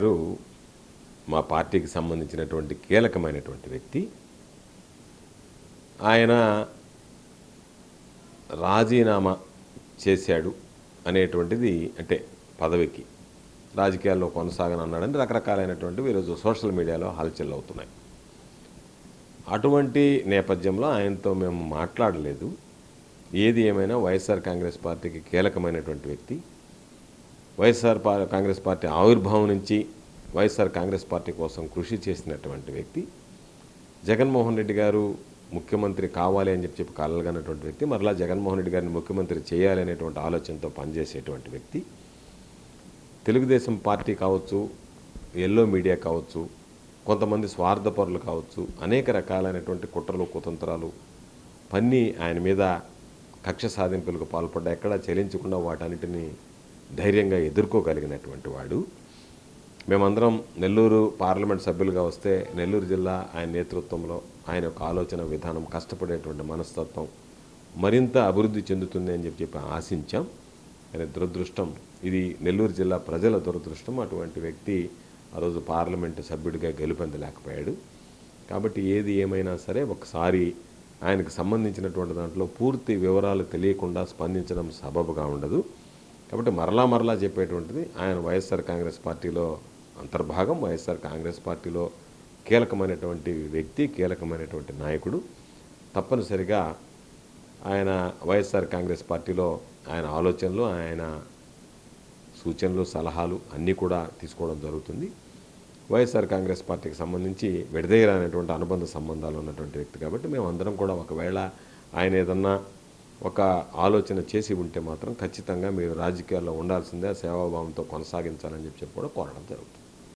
గారు మా పార్టీకి సంబంధించినటువంటి కీలకమైనటువంటి వ్యక్తి. ఆయన రాజీనామా చేశాడు అనేటువంటిది, అంటే పదవికి రాజకీయాల్లో కొనసాగనన్నాడని రకరకాలైనటువంటివి ఈరోజు సోషల్ మీడియాలో హల్చల్ అవుతున్నాయి. అటువంటి నేపథ్యంలో ఆయనతో మేము మాట్లాడలేదు. ఏది ఏమైనా వైఎస్ఆర్ కాంగ్రెస్ పార్టీకి కీలకమైనటువంటి వ్యక్తి. వైఎస్ఆర్ కాంగ్రెస్ పార్టీ ఆవిర్భావం నుంచి వైఎస్ఆర్ కాంగ్రెస్ పార్టీ కోసం కృషి చేసినటువంటి వ్యక్తి. జగన్మోహన్ రెడ్డి గారు ముఖ్యమంత్రి కావాలి అని చెప్పి కలగనటువంటి వ్యక్తి. మరలా జగన్మోహన్ రెడ్డి గారిని ముఖ్యమంత్రి చేయాలి అనేటువంటి ఆలోచనతో పనిచేసేటువంటి వ్యక్తి. తెలుగుదేశం పార్టీ కావచ్చు, ఎల్లో మీడియా కావచ్చు, కొంతమంది స్వార్థపరులు కావచ్చు, అనేక రకాలైనటువంటి కుట్రలు కుతంత్రాలు పన్ని ఆయన మీద కక్ష సాధింపులకు పాల్పడ్డ ఎక్కడా చెలించకుండా వాటన్నిటిని ధైర్యంగా ఎదుర్కోగలిగినటువంటి వాడు. మేమందరం నెల్లూరు పార్లమెంట్ సభ్యులుగా వస్తే నెల్లూరు జిల్లా ఆయన నేతృత్వంలో ఆయన యొక్క ఆలోచన విధానం, కష్టపడేటువంటి మనస్తత్వం మరింత అభివృద్ధి చెందుతుంది అని చెప్పి ఆశించాం. కానీ దురదృష్టం, ఇది నెల్లూరు జిల్లా ప్రజల దురదృష్టం. అటువంటి వ్యక్తి ఆ రోజు పార్లమెంటు సభ్యుడిగా గెలుపొందలేకపోయాడు. కాబట్టి ఏది ఏమైనా సరే ఒకసారి ఆయనకు సంబంధించినటువంటి దాంట్లో పూర్తి వివరాలు తెలియకుండా స్పందించడం సబబుగా ఉండదు. కాబట్టి మరలా చెప్పేటువంటిది, ఆయన వైఎస్ఆర్ కాంగ్రెస్ పార్టీలో అంతర్భాగం, వైఎస్ఆర్ కాంగ్రెస్ పార్టీలో కీలకమైనటువంటి వ్యక్తి, కీలకమైనటువంటి నాయకుడు. తప్పనిసరిగా ఆయన వైఎస్ఆర్ కాంగ్రెస్ పార్టీలో ఆయన ఆలోచనలు, ఆయన సూచనలు, సలహాలు అన్నీ కూడా తీసుకోవడం జరుగుతుంది. వైఎస్ఆర్ కాంగ్రెస్ పార్టీకి సంబంధించి విడదీయరానటువంటి అనుబంధ సంబంధాలు ఉన్నటువంటి వ్యక్తి. కాబట్టి మేమందరం కూడా ఒకవేళ ఆయన ఏదన్నా ఒక ఆలోచన చేసి ఉంటే మాత్రం ఖచ్చితంగా మీరు రాజకీయాల్లో ఉండాల్సిందే, సేవాభావంతో కొనసాగించాలని చెప్పి కూడా కోరడం జరుగుతుంది.